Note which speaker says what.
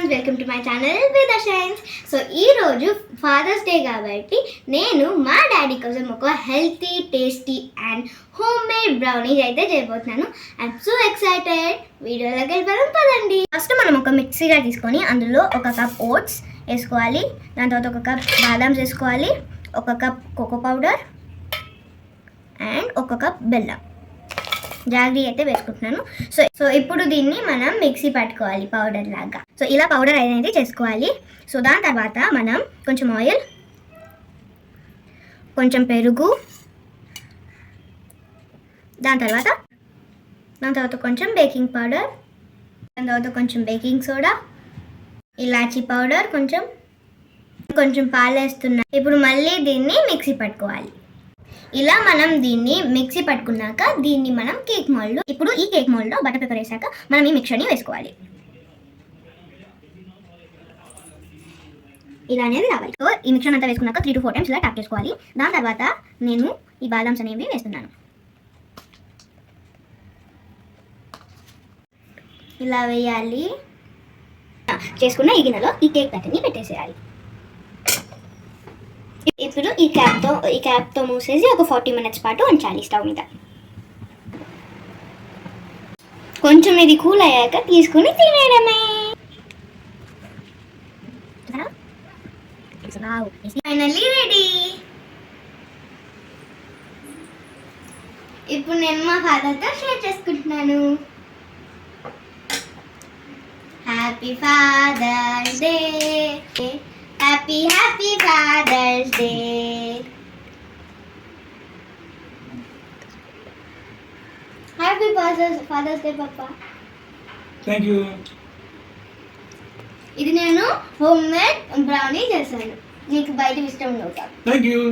Speaker 1: Everyone, welcome to my channel with shines. So ఈరోజు fathers day కాబట్టి నేను మా డాడీ కోసం ఒక healthy, tasty and home made brownies అయితే చేయబోతున్నాను. I'm so excited. వీడియోలోకి వెళ్ళిపోదాం పదండి. ఫస్ట్ మనం ఒక మిక్సీగా తీసుకొని అందులో ఒక కప్ ఓట్స్ వేసుకోవాలి, దాని తర్వాత ఒక కప్ బాదామ్స్ వేసుకోవాలి, ఒక కప్ కోకో పౌడర్ అండ్ ఒక కప్ బెల్లం, జాగ్రీ అయితే వేసుకుంటున్నాను. సో ఇప్పుడు దీన్ని మనం మిక్సీ పట్టుకోవాలి పౌడర్ లాగా. సో ఇలా పౌడర్ అనేది చేసుకోవాలి. సో దాని తర్వాత మనం కొంచెం ఆయిల్, కొంచెం పెరుగు, దాని తర్వాత కొంచెం బేకింగ్ పౌడర్, దాని తర్వాత కొంచెం బేకింగ్ సోడా, ఇలాచీ పౌడర్, కొంచెం పాలు వేస్తున్నా. ఇప్పుడు మళ్ళీ దీన్ని మిక్సీ పట్టుకోవాలి. ఇలా మనం దీన్ని మిక్సీ పట్టుకున్నాక దీన్ని మనం కేక్ మోల్డ్, ఇప్పుడు ఈ కేక్ మోల్డ్లో బటర్ పేపర్ వేసాక మనం ఈ మిక్చర్ని వేసుకోవాలి. ఇలా అనేది రావాలి. సో ఈ మిక్చర్ అంతా వేసుకున్నాక 3 to 4 times ఇలా ట్యాప్ చేసుకోవాలి. దాని తర్వాత నేను ఈ బాదామ్స్ అనేవి వేస్తున్నాను. ఇలా వేయాలి. చేసుకున్న ఈ గిన్నెలో ఈ కేక్ ప్యాటర్ని పెట్టేసేయాలి. ఇప్పుడు ఈ క్యాప్తో మూసేసి ఒక 40 minutes పాటు ఉంచాలి స్టవ్ మీద. కొంచెం ఇది కూల్ అయ్యాక తీసుకుని తినేయడమే. Finally ready. ఇప్పుడు నేను మా ఫాదర్తో షేర్ చేసుకుంటున్నాను. Happy Father's Day, happy Father's Day. Happy Father's Day, Papa.
Speaker 2: Thank you.
Speaker 1: ఇది నేను హోమ్ మేడ్ బ్రౌనీ చేశాను. నీకు బయట ఇష్టం ఉండవు.
Speaker 2: Thank you.